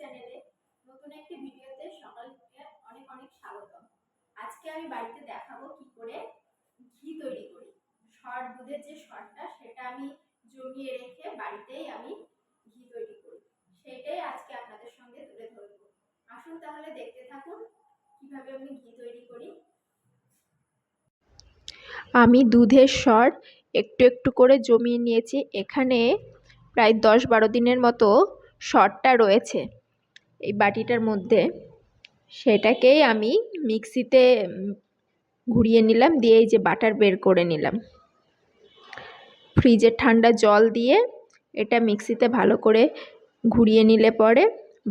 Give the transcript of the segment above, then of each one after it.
চ্যানেলে নতুন একটি ভিডিওতে সকলকে অনেক অনেক স্বাগতম। আজকে আমি বাড়িতে দেখাবো কি করে ঘি তৈরি করি। সর দুধের যে সরটা সেটা আমি জমিয়ে রেখে বাড়িতেই আমি ঘি তৈরি করি, সেটাই আজকে আপনাদের সঙ্গে তুলে ধরবো। আসুন তাহলে দেখতে থাকুন কিভাবে আমি ঘি তৈরি করি। আমি দুধের সর একটু একটু করে জমিয়ে নিয়েছি। এখানে প্রায় 10-12 দিনের মতো সরটা রয়েছে এই বাটিটার মধ্যে। সেটাকেই আমি মিক্সিতে ঘুরিয়ে নিলাম, দিয়ে এই যে বাটার বের করে নিলাম। ফ্রিজের ঠান্ডা জল দিয়ে এটা মিক্সিতে ভালো করে ঘুরিয়ে নিলে পরে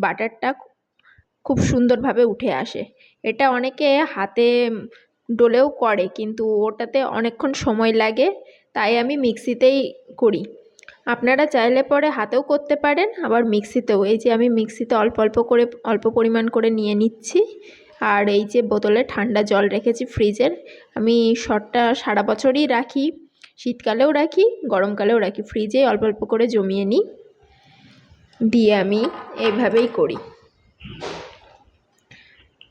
বাটারটা খুব সুন্দরভাবে উঠে আসে। এটা অনেকে হাতে ডলেও করে, কিন্তু ওটাতে অনেকক্ষণ সময় লাগে, তাই আমি মিক্সিতেই করি। আপনারা চাইলে পরে হাতেও করতে পারেন, আবার মিক্সিতেও। এই যে আমি মিক্সিতে অল্প পরিমাণ করে নিয়ে নিচ্ছি। আর এই যে বোতলে ঠান্ডা জল রেখেছি ফ্রিজের। আমি সরটা সারা বছরই রাখি, শীতকালেও রাখি, গরমকালেও রাখি। ফ্রিজে অল্প অল্প করে জমিয়ে নিই, দিয়ে আমি এইভাবেই করি।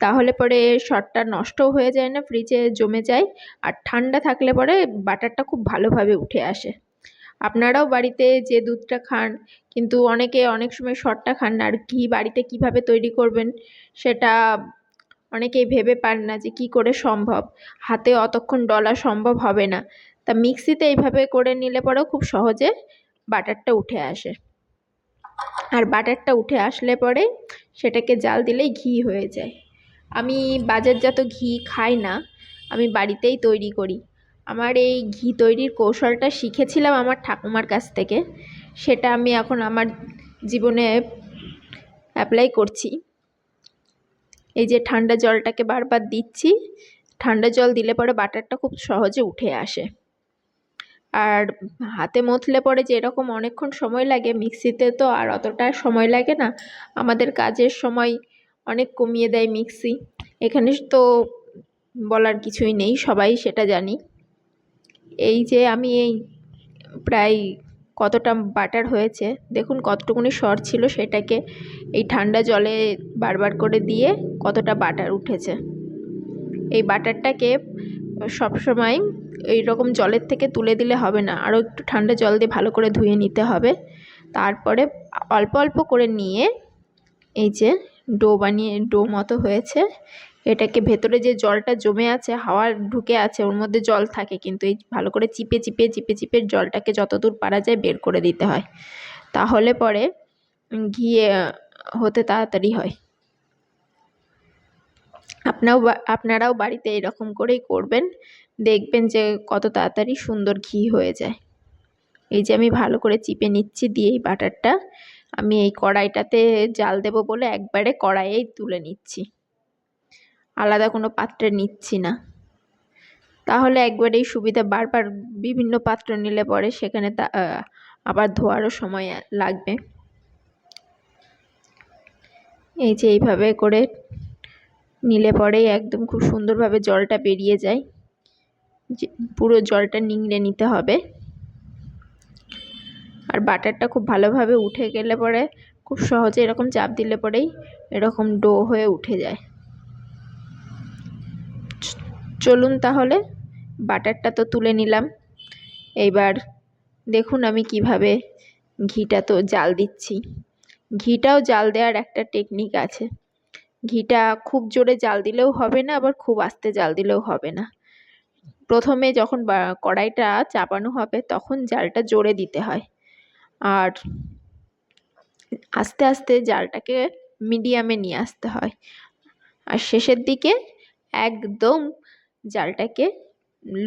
তাহলে পরে সরটা নষ্টও হয়ে যায় না, ফ্রিজে জমে যায়। আর ঠান্ডা থাকলে পরে বাটারটা খুব ভালোভাবে উঠে আসে। আপনারাও বাড়িতে যে দুধটা খান, কিন্তু অনেকে অনেক সময় সরটা খান না, আর ঘি বাড়িতে কিভাবে তৈরি করবেন সেটা অনেকেই ভেবে পান না যে কি করে সম্ভব। হাতে অতক্ষণ ডলা সম্ভব হবে না, তা মিক্সিতে এইভাবে করে নিলে পরেও খুব সহজে বাটারটা উঠে আসে। আর বাটারটা উঠে আসলে পরে সেটাকে জাল দিলেই ঘি হয়ে যায়। আমি বাজারজাত ঘি খাই না, আমি বাড়িতেই তৈরি করি। আমার এই ঘি তৈরির কৌশলটা শিখেছিলাম আমার ঠাকুমার কাছ থেকে, সেটা আমি এখন আমার জীবনে অ্যাপ্লাই করছি। এই যে ঠান্ডা জলটাকে বারবার দিচ্ছি, ঠান্ডা জল দিলে পরে বাটারটা খুব সহজে উঠে আসে। আর হাতে মথলে পরে যে এরকম অনেকক্ষণ সময় লাগে, মিক্সিতে তো আর অতটা সময় লাগে না। আমাদের কাজের সময় অনেক কমিয়ে দেয় মিক্সি। এখানে তো বলার কিছুই নেই, সবাই সেটা জানি। এই যে আমি এই প্রায় কতটা বাটার হয়েছে দেখুন, কতটুকুনি সর ছিল সেটাকে এই ঠান্ডা জলে বারবার করে দিয়ে কতটা বাটার উঠেছে। এই বাটারটাকে সবসময় এই রকম জলের থেকে তুলে দিলে হবে না, আরও একটু ঠান্ডা জল দিয়ে ভালো করে ধুয়ে নিতে হবে। তারপরে অল্প অল্প করে নিয়ে এই যে ডো মতো হয়েছে, এটাকে ভেতরে যে জলটা জমে আছে, হাওয়া ঢুকে আছে, ওর মধ্যে জল থাকে, কিন্তু এই ভালো করে চিপে চিপে চিপে চিপে জলটাকে যতদূর পারা যায় বের করে দিতে হয়। তাহলে পরে ঘি হতে তাড়াতাড়ি হয়। আপনারাও বাড়িতে এরকম করেই করবেন, দেখবেন যে কত তাড়াতাড়ি সুন্দর ঘি হয়ে যায়। এই যে আমি ভালো করে চিপে নিচ্ছি, দিয়ে এই বাটারটা আমি এই কড়াইটাতে জাল দেব বলে একবারে কড়াইয়েই তুলে নিচ্ছি, আলাদা কোনো পাত্রে নিচ্ছি না। তাহলে একবারেই সুবিধা। বারবার বিভিন্ন পাত্র নিলে পরে সেখানে আবার ধোয়ারও সময় লাগবে। এই যে এইভাবে করে নিলে পরেই একদম খুব সুন্দরভাবে জলটা বেরিয়ে যায়। পুরো জলটা নিংড়ে নিতে হবে। আর বাটারটা খুব ভালোভাবে উঠে গেলে পরে খুব সহজে এরকম চাপ দিলে পরেই এরকম ডো হয়ে উঠে যায়। চলুন তাহলে, বাটারটা তো তুলে নিলাম। এইবার দেখুন আমি কিভাবে ঘিটা তো জাল দিচ্ছি। ঘিটাও জাল দেওয়ার একটা টেকনিক আছে। ঘিটা খুব জোরে জাল দিলেও হবে না, আবার খুব আস্তে জাল দিলেও হবে না। প্রথমে যখন কড়াইটা চাপানো হবে তখন জালটা জোরে দিতে হয়, আর আস্তে আস্তে জালটাকে মিডিয়ামে নিয়ে আসতে হয়। আর শেষের দিকে একদম জালটাকে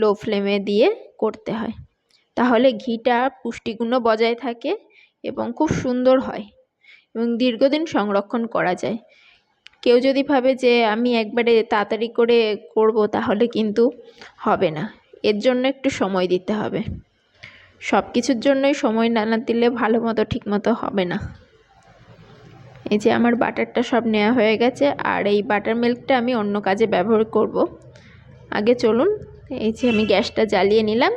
লো ফ্লেমে দিয়ে করতে হয়। তাহলে ঘিটা পুষ্টিগুণও বজায় থাকে এবং খুব সুন্দর হয় এবং দীর্ঘদিন সংরক্ষণ করা যায়। কেউ যদি ভাবে যে আমি একবারে তাড়াতাড়ি করে করব, তাহলে কিন্তু হবে না। এর জন্য একটু সময় দিতে হবে। সব কিছুর জন্যই সময় না দিলে ভালো মতো ঠিক মতো হবে না। এই যে আমার বাটারটা সব নেওয়া হয়ে গেছে, আর এই বাটার মিল্কটা আমি অন্য কাজে ব্যবহার করব। আগে চলুন, এই যে আমি গ্যাসটা জ্বালিয়ে নিলাম।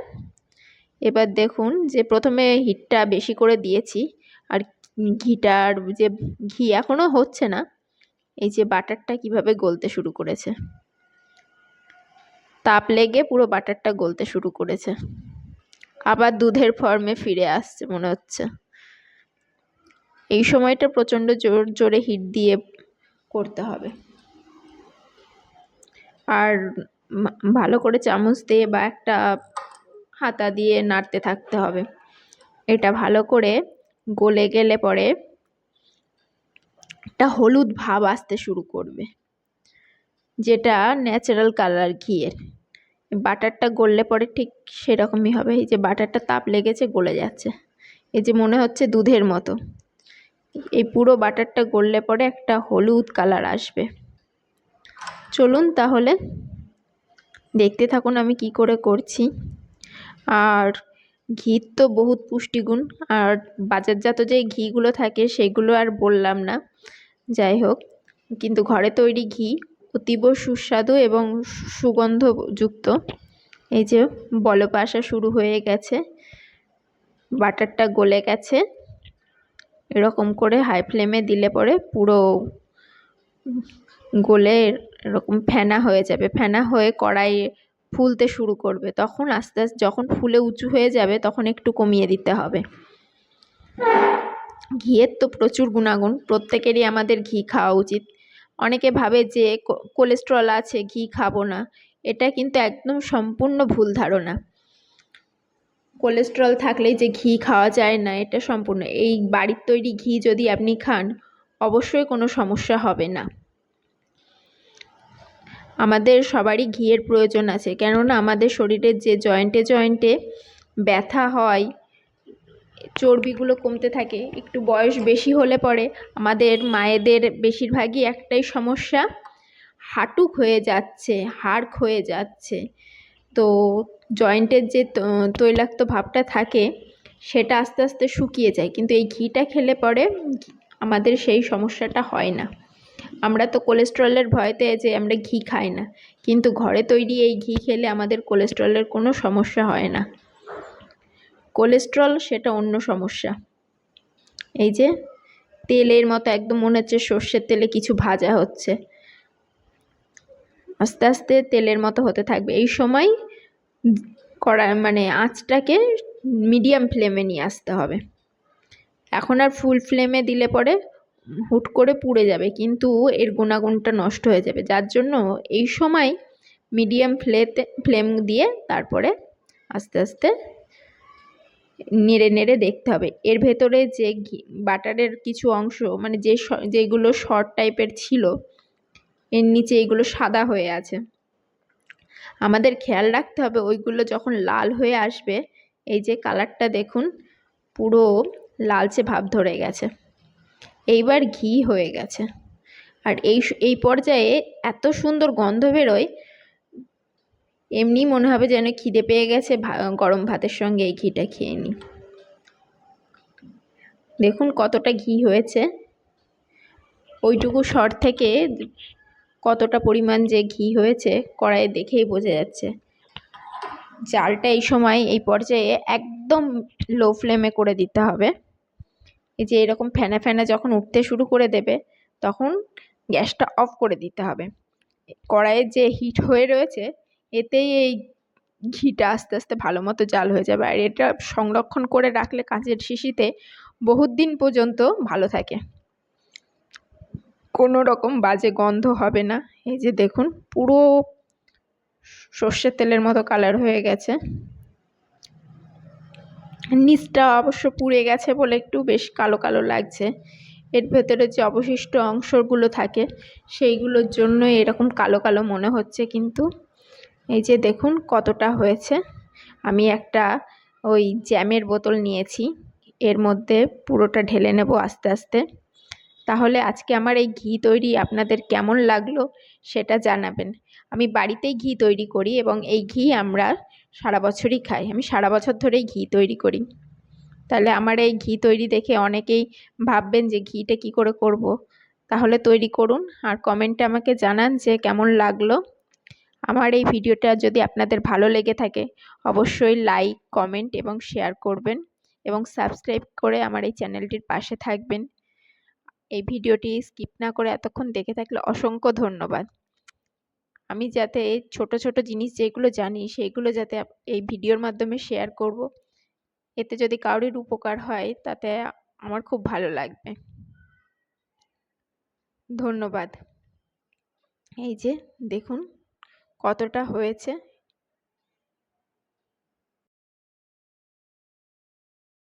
এবার দেখুন যে প্রথমে হিটটা বেশি করে দিয়েছি, আর ঘিটার যে ঘি এখনো হচ্ছে না, এই যে বাটারটা কিভাবে গলতে শুরু করেছে, তাপ লেগে পুরো বাটারটা গলতে শুরু করেছে, আবার দুধের ফর্মে ফিরে আসছে মনে হচ্ছে। এই সময়টা প্রচণ্ড জোরে হিট দিয়ে করতে হবে, আর ভালো করে চামচ দিয়ে বা একটা হাতা দিয়ে নাড়তে থাকতে হবে। এটা ভালো করে গলে গেলে পরে একটা হলুদ ভাব আসতে শুরু করবে, যেটা ন্যাচারাল কালার ঘিয়ের। বাটারটা গললে পরে ঠিক সেরকমই হবে। এই যে বাটারটা তাপ লেগেছে, গলে যাচ্ছে, এই যে মনে হচ্ছে দুধের মতো। এই পুরো বাটারটা গললে পরে একটা হলুদ কালার আসবে। চলুন তাহলে দেখতে থাকুন আমি কি করে করছি। আর ঘির তো বহুত পুষ্টিগুণ, আর বাজারজাত যে ঘিগুলো থাকে সেগুলো আর বললাম না, যাই হোক, কিন্তু ঘরে তৈরি ঘি অতীব সুস্বাদু এবং সুগন্ধযুক্ত। এই যে বলক আসা শুরু হয়ে গেছে, বাটারটা গলে গেছে। এরকম করে হাই ফ্লেমে দিলে পরে পুরো গলে এরকম ফেনা হয়ে যাবে, ফেনা হয়ে কড়াই ফুলতে শুরু করবে। তখন আস্তে আস্তে যখন ফুলে উঁচু হয়ে যাবে তখন একটু কমিয়ে দিতে হবে। ঘিয়ের তো প্রচুর গুণাগুণ, প্রত্যেকেরই আমাদের ঘি খাওয়া উচিত। অনেকে ভাবে যে কোলেস্ট্রল আছে ঘি খাবো না, এটা কিন্তু একদম সম্পূর্ণ ভুল ধারণা। কোলেস্ট্রল থাকলেই যে ঘি খাওয়া যায় না, এটা সম্পূর্ণ। এই বাড়ির তৈরি ঘি যদি আপনি খান, অবশ্যই কোনো সমস্যা হবে না। আমাদের সবারই ঘিয়ের প্রয়োজন আছে, কেননা আমাদের শরীরের যে জয়েন্টে জয়েন্টে ব্যথা হয়, চর্বিগুলো কমতে থাকে। একটু বয়স বেশি হলে পরে আমাদের মায়েদের বেশিরভাগই একটাই সমস্যা, হাঁটু ক্ষয়ে যাচ্ছে, হাড় ক্ষয়ে যাচ্ছে। তো জয়েন্টের যে তৈলাক্ত ভাবটা থাকে সেটা আস্তে আস্তে শুকিয়ে যায়, কিন্তু এই ঘিটা খেলে পরে আমাদের সেই সমস্যাটা হয় না। আমরা তো কোলেস্ট্রলের ভয়তে যে আমরা ঘি খাই না, কিন্তু ঘরে তৈরি এই ঘি খেলে আমাদের কোলেস্ট্রলের কোনো সমস্যা হয় না। কোলেস্ট্রল সেটা অন্য সমস্যা। এই যে তেলের মতো একদম মনে হচ্ছে সর্ষের তেলে কিছু ভাজা হচ্ছে, আস্তে আস্তে তেলের মতো হতে থাকবে। এই সময় আঁচটাকে মিডিয়াম ফ্লেমে নিয়ে আসতে হবে। এখন আর ফুল ফ্লেমে দিলে পরে হুট করে পুড়ে যাবে, কিন্তু এর গুণাগুণটা নষ্ট হয়ে যাবে। যার জন্য এই সময় মিডিয়াম ফ্লেম দিয়ে তারপরে আস্তে আস্তে নেড়ে নেড়ে দেখতে হবে। এর ভেতরে যে বাটারের কিছু অংশ যেগুলো শর্ট টাইপের ছিল, এর নিচে এগুলো সাদা হয়ে আছে, আমাদের খেয়াল রাখতে হবে ওইগুলো যখন লাল হয়ে আসবে, এই যে কালারটা দেখুন পুরো লালচে ভাব ধরে গেছে, এইবার ঘি হয়ে গেছে। আর এই পর্যায়ে এত সুন্দর গন্ধ বেরোয়, এমনি মনে হবে যেন খিদে পেয়ে গেছে, গরম ভাতের সঙ্গে এই ঘিটা খেয়ে নিই। দেখুন কতটা ঘি হয়েছে, ওইটুকু সর থেকে কতটা পরিমাণ যে ঘি হয়েছে কড়াইয়ে দেখেই বোঝা যাচ্ছে। জালটা এই সময় এই পর্যায়ে একদম লো ফ্লেমে করে দিতে হবে। এই যে এরকম ফেনা ফেনা যখন উঠতে শুরু করে দেবে, তখন গ্যাসটা অফ করে দিতে হবে। কড়াইয়ে যে হিট হয়ে রয়েছে, এতেই এই ঘিটা আস্তে আস্তে ভালো মতো জাল হয়ে যাবে। আর এটা সংরক্ষণ করে রাখলে কাঁচের শিশিতে বহুত দিন পর্যন্ত ভালো থাকে, কোনো রকম বাজে গন্ধ হবে না। এই যে দেখুন পুরো সর্ষের তেলের মতো কালার হয়ে গেছে। নিচটা অবশ্য পুড়ে গেছে বলে একটু বেশ কালো কালো লাগছে, এর ভেতরে যে অবশিষ্ট অংশগুলো থাকে সেইগুলোর জন্য এরকম কালো কালো মনে হচ্ছে। কিন্তু এই যে দেখুন কতটা হয়েছে। আমি একটা ওই জ্যামের বোতল নিয়েছি, এর মধ্যে পুরোটা ঢেলে নেব আস্তে আস্তে। তাহলে আজকে আমার এই ঘি তৈরি আপনাদের কেমন লাগলো সেটা জানাবেন। আমি বাড়িতেই ঘি তৈরি করি এবং এই ঘি আমরা সারা বছরই খাই, আমি সারা বছর ধরেই ঘি তৈরি করি। তাহলে আমার এই ঘি তৈরি দেখে অনেকেই ভাববেন যে ঘিটা কি করে করব, তাহলে তৈরি করুন আর কমেন্টে আমাকে জানান যে কেমন লাগলো। আমার এই ভিডিওটা যদি আপনাদের ভালো লেগে থাকে অবশ্যই লাইক, কমেন্ট এবং শেয়ার করবেন এবং সাবস্ক্রাইব করে আমার এই চ্যানেলটির পাশে থাকবেন। এই ভিডিওটি স্কিপ না করে এতক্ষণ দেখে থাকলে অসংখ্য ধন্যবাদ। আমি যাতে এই ছোট ছোট জিনিস যেগুলো জানি সেইগুলো যাতে এই ভিডিওর মাধ্যমে শেয়ার করব, এতে যদি কারোর উপকার হয় তাতে আমার খুব ভালো লাগবে। ধন্যবাদ। এই যে দেখুন কতটা হয়েছে,